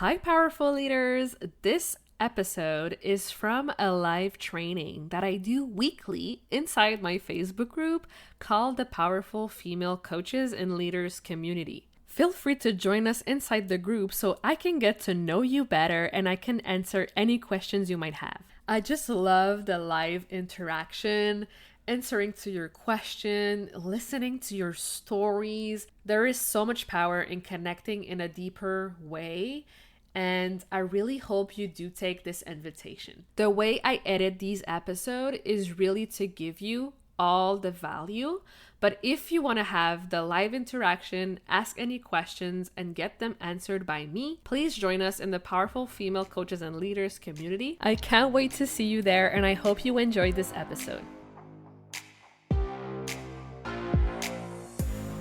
Hi, powerful leaders. This episode is from a live training that I do weekly inside my Facebook group called the Powerful Female Coaches and Leaders Community. Feel free to join us inside the group so I can get to know you better and I can answer any questions you might have. I just love the live interaction, answering to your question, listening to your stories. There is so much power in connecting in a deeper way, and I really hope you do take this invitation. The way I edit these episodes is really to give you all the value, but if you want to have the live interaction, ask any questions, and get them answered by me, please join us in the Powerful Female Coaches and Leaders community. I can't wait to see you there, and I hope you enjoyed this episode.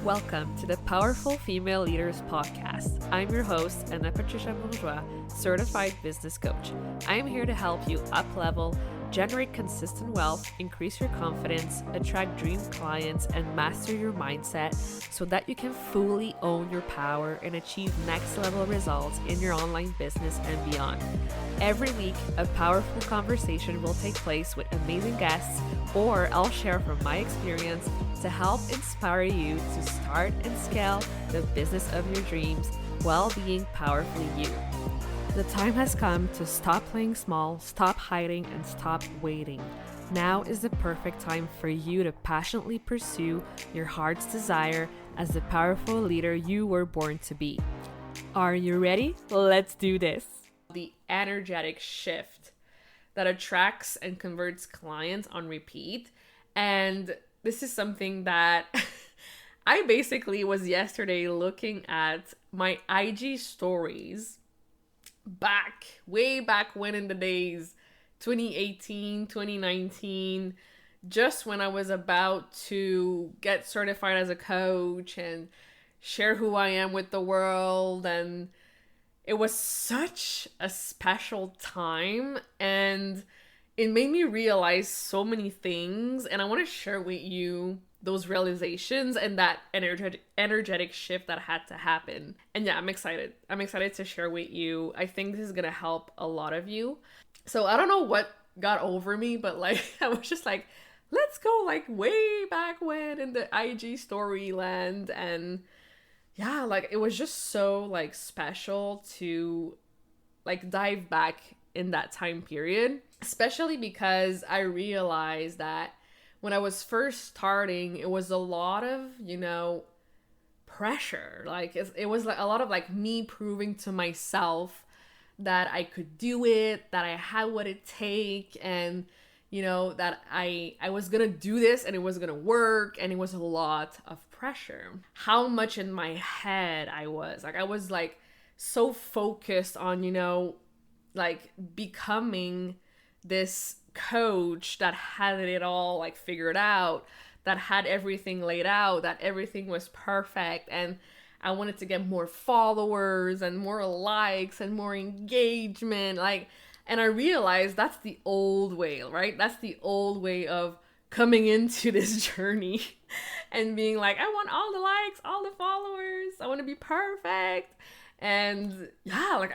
Welcome to the Powerful Female Leaders Podcast. I'm your host, Anna Patricia Bourgeois, certified business coach. I am here to help you up-level, generate consistent wealth, increase your confidence, attract dream clients, and master your mindset so that you can fully own your power and achieve next-level results in your online business and beyond. Every week, a powerful conversation will take place with amazing guests, or I'll share from my experience to help inspire you to start and scale the business of your dreams while being powerfully you. The time has come to stop playing small, stop hiding, and stop waiting. Now is the perfect time for you to passionately pursue your heart's desire as the powerful leader you were born to be. Are you ready? Let's do this. The energetic shift that attracts and converts clients on repeat. And this is something that I basically was yesterday looking at my IG stories way back when in the days, 2018, 2019, just when I was about to get certified as a coach and share who I am with the world. And it was such a special time, and it made me realize so many things, and I want to share with you those realizations and that energetic shift that had to happen. And yeah, I'm excited. I'm excited to share with you. I think this is going to help a lot of you. So I don't know what got over me, but like, I was just like, let's go like way back when in the IG story land. And yeah, like it was just so like special to like dive back in that time period, especially because I realized that when I was first starting, it was a lot of, pressure. Like it was like a lot of like me proving to myself that I could do it, that I had what it take, and that I was gonna do this and it was gonna work, and it was a lot of pressure. How much in my head I was like so focused on, like becoming this coach that had it all like figured out, that had everything laid out, that everything was perfect, and I wanted to get more followers and more likes and more engagement, and I realized that's the old way, right? That's the old way of coming into this journey and being like, I want all the likes, all the followers, I want to be perfect. And yeah, like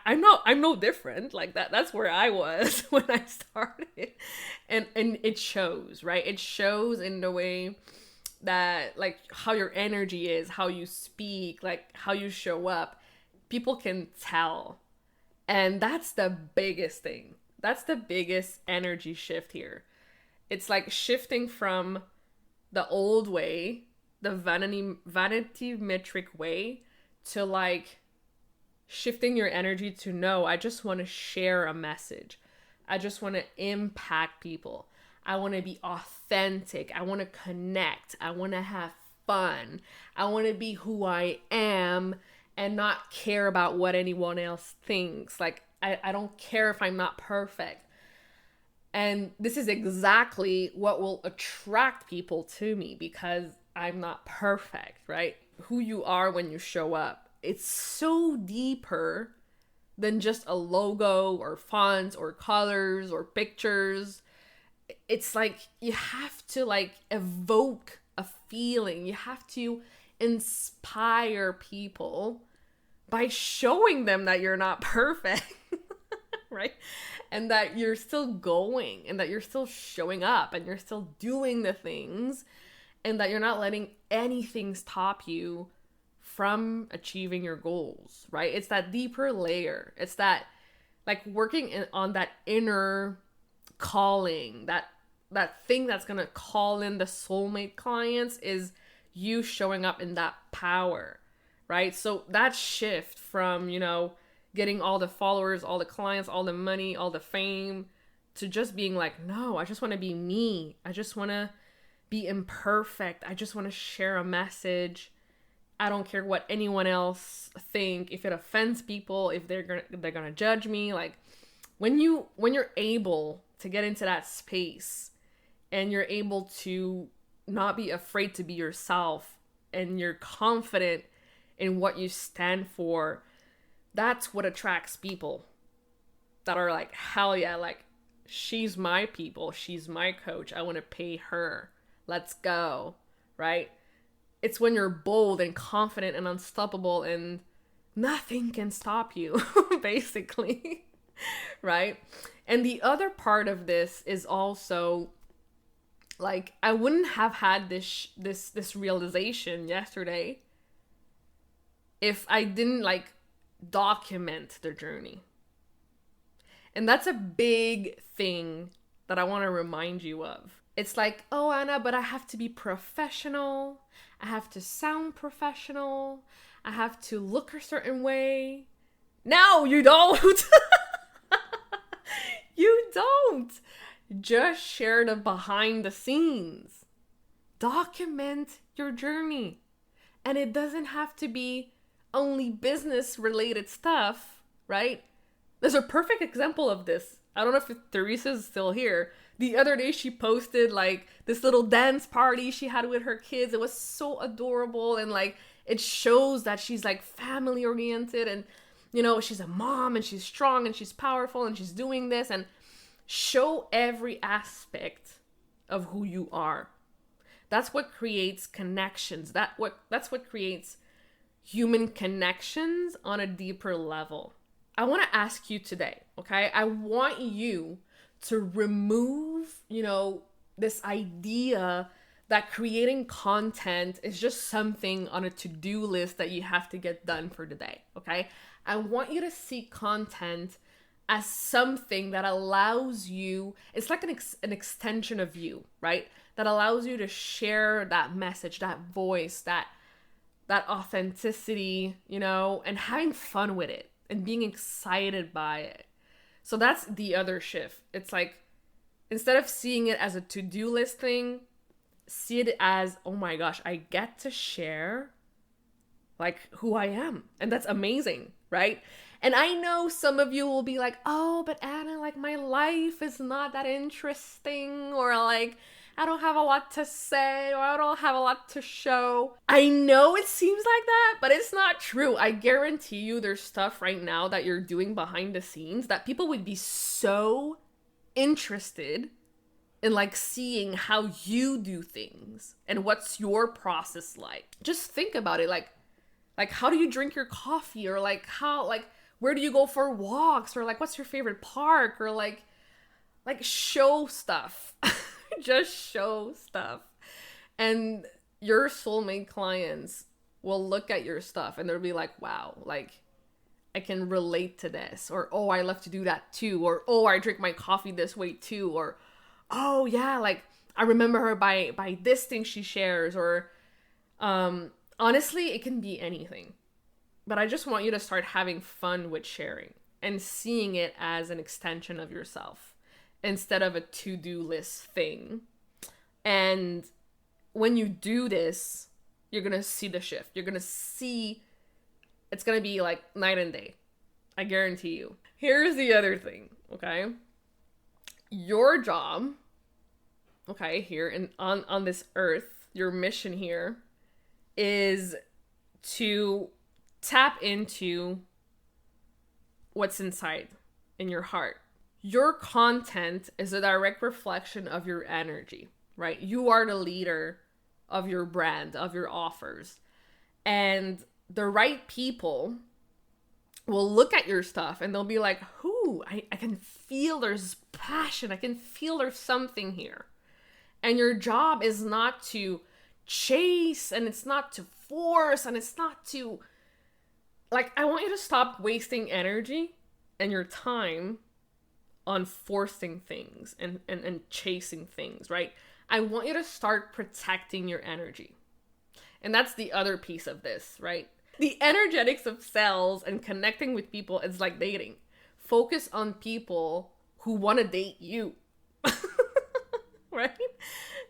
I'm no different. Like that's where I was when I started. And it shows, right? It shows in the way that like how your energy is, how you speak, like how you show up. People can tell. And that's the biggest thing. That's the biggest energy shift here. It's like shifting from the old way, the vanity metric way, to like shifting your energy to no, I just want to share a message. I just want to impact people. I want to be authentic. I want to connect. I want to have fun. I want to be who I am and not care about what anyone else thinks. Like, I don't care if I'm not perfect. And this is exactly what will attract people to me because I'm not perfect, right? Who you are when you show up. It's so deeper than just a logo or fonts or colors or pictures. It's like you have to like evoke a feeling. You have to inspire people by showing them that you're not perfect, right? And that you're still going and that you're still showing up and you're still doing the things and that you're not letting anything stop you from achieving your goals, right? It's that deeper layer. It's that like working on that inner calling, that thing that's going to call in the soulmate clients is you showing up in that power, right? So that shift from, getting all the followers, all the clients, all the money, all the fame, to just being like, no, I just want to be me. I just want to be imperfect. I just want to share a message. I don't care what anyone else think. If it offends people, if they're gonna judge me. Like when you're able to get into that space and you're able to not be afraid to be yourself and you're confident in what you stand for, that's what attracts people that are like, hell yeah, like, she's my people, she's my coach, I want to pay her, let's go, right? It's when you're bold and confident and unstoppable and nothing can stop you, basically, right? And the other part of this is also, like, I wouldn't have had this realization yesterday if I didn't, like, document the journey. And that's a big thing that I want to remind you of. It's like, oh, Anna, but I have to be professional. I have to sound professional. I have to look a certain way. No, you don't. You don't. Just share the behind the scenes. Document your journey. And it doesn't have to be only business related stuff, right? There's a perfect example of this. I don't know if Teresa's still here. The other day she posted like this little dance party she had with her kids. It was so adorable, and like it shows that she's like family oriented, and she's a mom and she's strong and she's powerful and she's doing this, and show every aspect of who you are. That's what creates connections. That's what creates human connections on a deeper level. I want to ask you today, okay? I want you to remove, this idea that creating content is just something on a to-do list that you have to get done for the day, okay? I want you to see content as something that allows you, it's like an extension of you, right? That allows you to share that message, that voice, that authenticity, and having fun with it and being excited by it. So that's the other shift. It's like, instead of seeing it as a to-do list thing, see it as, oh my gosh, I get to share like who I am. And that's amazing, right? And I know some of you will be like, oh, but Anna, like my life is not that interesting, or like, I don't have a lot to say, or I don't have a lot to show. I know it seems like that, but it's not true. I guarantee you there's stuff right now that you're doing behind the scenes that people would be so interested in, like, seeing how you do things and what's your process like. Just think about it. Like how do you drink your coffee, or like where do you go for walks, or like what's your favorite park, or like show stuff. Just show stuff. And your soulmate clients will look at your stuff and they'll be like, wow, like I can relate to this, or oh, I love to do that too, or oh, I drink my coffee this way too, or oh yeah, like I remember her by this thing she shares, or honestly, it can be anything. But I just want you to start having fun with sharing and seeing it as an extension of yourself instead of a to-do list thing. And when you do this, you're going to see the shift. You're going to see, it's going to be like night and day. I guarantee you. Here's the other thing, okay? Your job, okay, here on this earth, your mission here is to tap into what's inside in your heart. Your content is a direct reflection of your energy, right? You are the leader of your brand, of your offers. And the right people will look at your stuff and they'll be like, I can feel there's passion. I can feel there's something here. And your job is not to chase, and it's not to force, and it's not to, like, I want you to stop wasting energy and your time on forcing things and chasing things, right? I want you to start protecting your energy. And that's the other piece of this, right? The energetics of sales and connecting with people is like dating. Focus on people who want to date you. Right?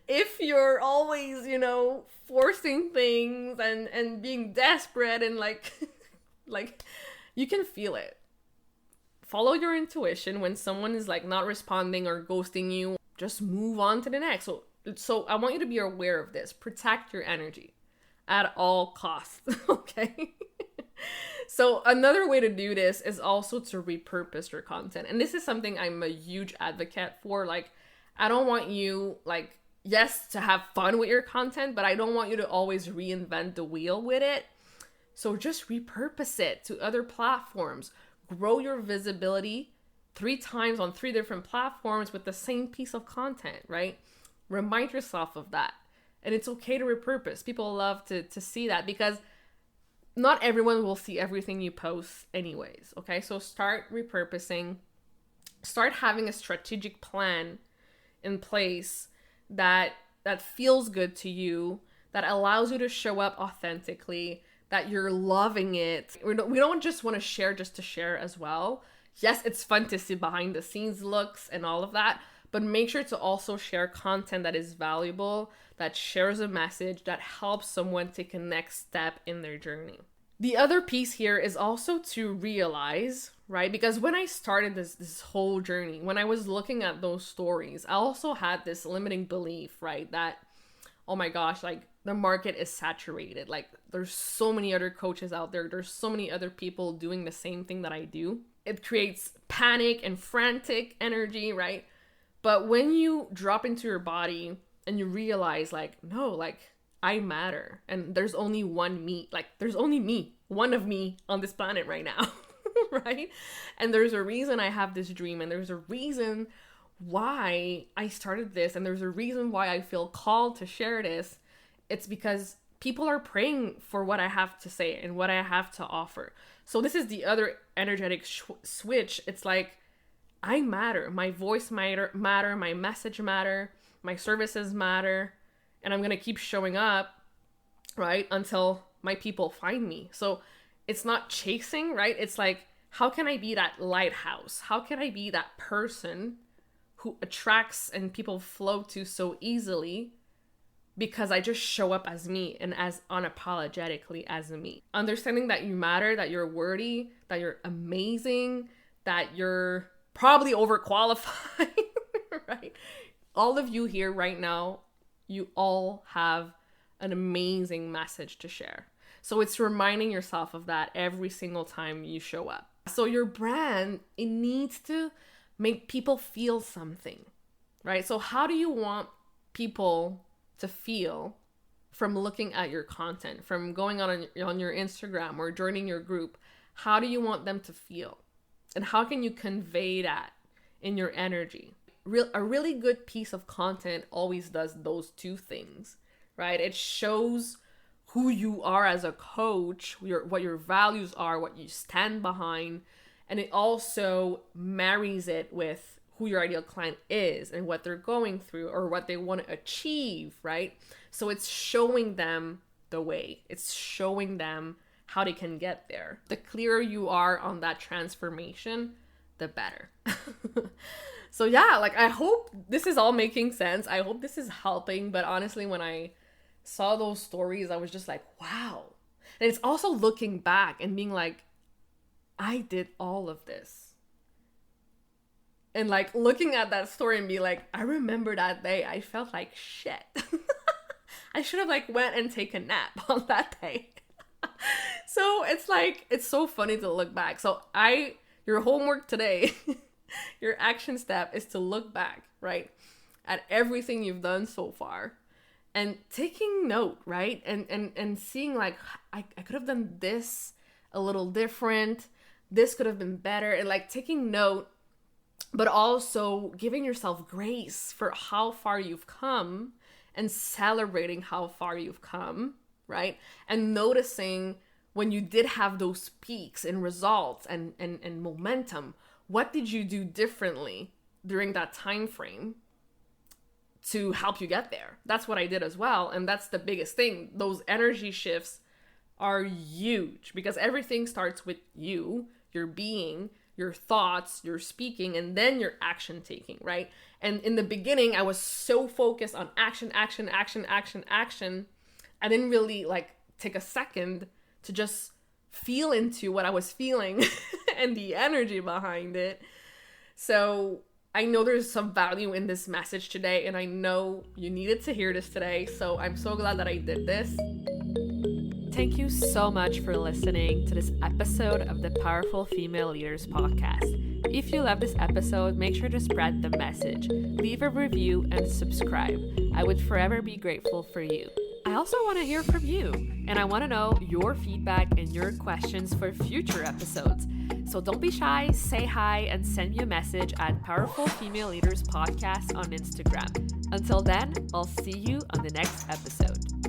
If you're always, forcing things and being desperate and like you can feel it. Follow your intuition. When someone is like not responding or ghosting you, just move on to the next. So I want you to be aware of this. Protect your energy at all costs. Okay? So another way to do this is also to repurpose your content. And this is something I'm a huge advocate for. Like, I don't want you, like, yes, to have fun with your content, but I don't want you to always reinvent the wheel with it. So just repurpose it to other platforms. Grow your visibility 3 times on 3 different platforms with the same piece of content, right? Remind yourself of that. And it's okay to repurpose. People love to see that, because not everyone will see everything you post anyways, okay? So start repurposing. Start having a strategic plan in place that feels good to you, that allows you to show up authentically, that you're loving it. We don't just want to share just to share as well. Yes, it's fun to see behind the scenes looks and all of that, but make sure to also share content that is valuable, that shares a message, that helps someone take a next step in their journey. The other piece here is also to realize, right? Because when I started this whole journey, when I was looking at those stories, I also had this limiting belief, right? That, oh my gosh, like the market is saturated. Like there's so many other coaches out there. There's so many other people doing the same thing that I do. It creates panic and frantic energy, right? But when you drop into your body and you realize like, no, like I matter. And there's only one me, like there's only me, one of me on this planet right now, right? And there's a reason I have this dream, and there's a reason why I started this, and there's a reason why I feel called to share this. It's because people are praying for what I have to say and what I have to offer. So this is the other energetic switch. It's like, I matter. My voice matter, my message matter, my services matter, and I'm going to keep showing up, right, until my people find me. So it's not chasing, right? It's like, how can I be that lighthouse? How can I be that person who attracts and people flow to so easily because I just show up as me and as unapologetically as me. Understanding that you matter, that you're worthy, that you're amazing, that you're probably overqualified, right? All of you here right now, you all have an amazing message to share. So it's reminding yourself of that every single time you show up. So your brand, it needs to make people feel something, right? So how do you want people to feel from looking at your content, from going on your Instagram or joining your group? How do you want them to feel? And how can you convey that in your energy? A really good piece of content always does those two things, right? It shows who you are as a coach, what your values are, what you stand behind, and it also marries it with who your ideal client is and what they're going through or what they want to achieve, right? So it's showing them the way. It's showing them how they can get there. The clearer you are on that transformation, the better. So yeah, like I hope this is all making sense. I hope this is helping. But honestly, when I saw those stories, I was just like, wow. And it's also looking back and being like, I did all of this. And like looking at that story and be like, I remember that day, I felt like shit. I should have like went and taken a nap on that day. So it's like, it's so funny to look back. So your homework today, your action step is to look back, right, at everything you've done so far and taking note, right? And seeing like, I could have done this a little different. this could have been better, and like taking note, but also giving yourself grace for how far you've come and celebrating how far you've come, right? And noticing when you did have those peaks in results and momentum, what did you do differently during that time frame to help you get there? That's what I did as well. And that's the biggest thing. Those energy shifts are huge because everything starts with you, your being, your thoughts, your speaking, and then your action taking, right? And in the beginning, I was so focused on action. I didn't really like take a second to just feel into what I was feeling and the energy behind it. So I know there's some value in this message today, and I know you needed to hear this today. So I'm so glad that I did this. Thank you so much for listening to this episode of the Powerful Female Leaders podcast. If you love this episode, make sure to spread the message, leave a review, and subscribe. I would forever be grateful for you. I also want to hear from you, and I want to know your feedback and your questions for future episodes. So don't be shy, say hi, and send me a message at Powerful Female Leaders Podcast on Instagram. Until then, I'll see you on the next episode.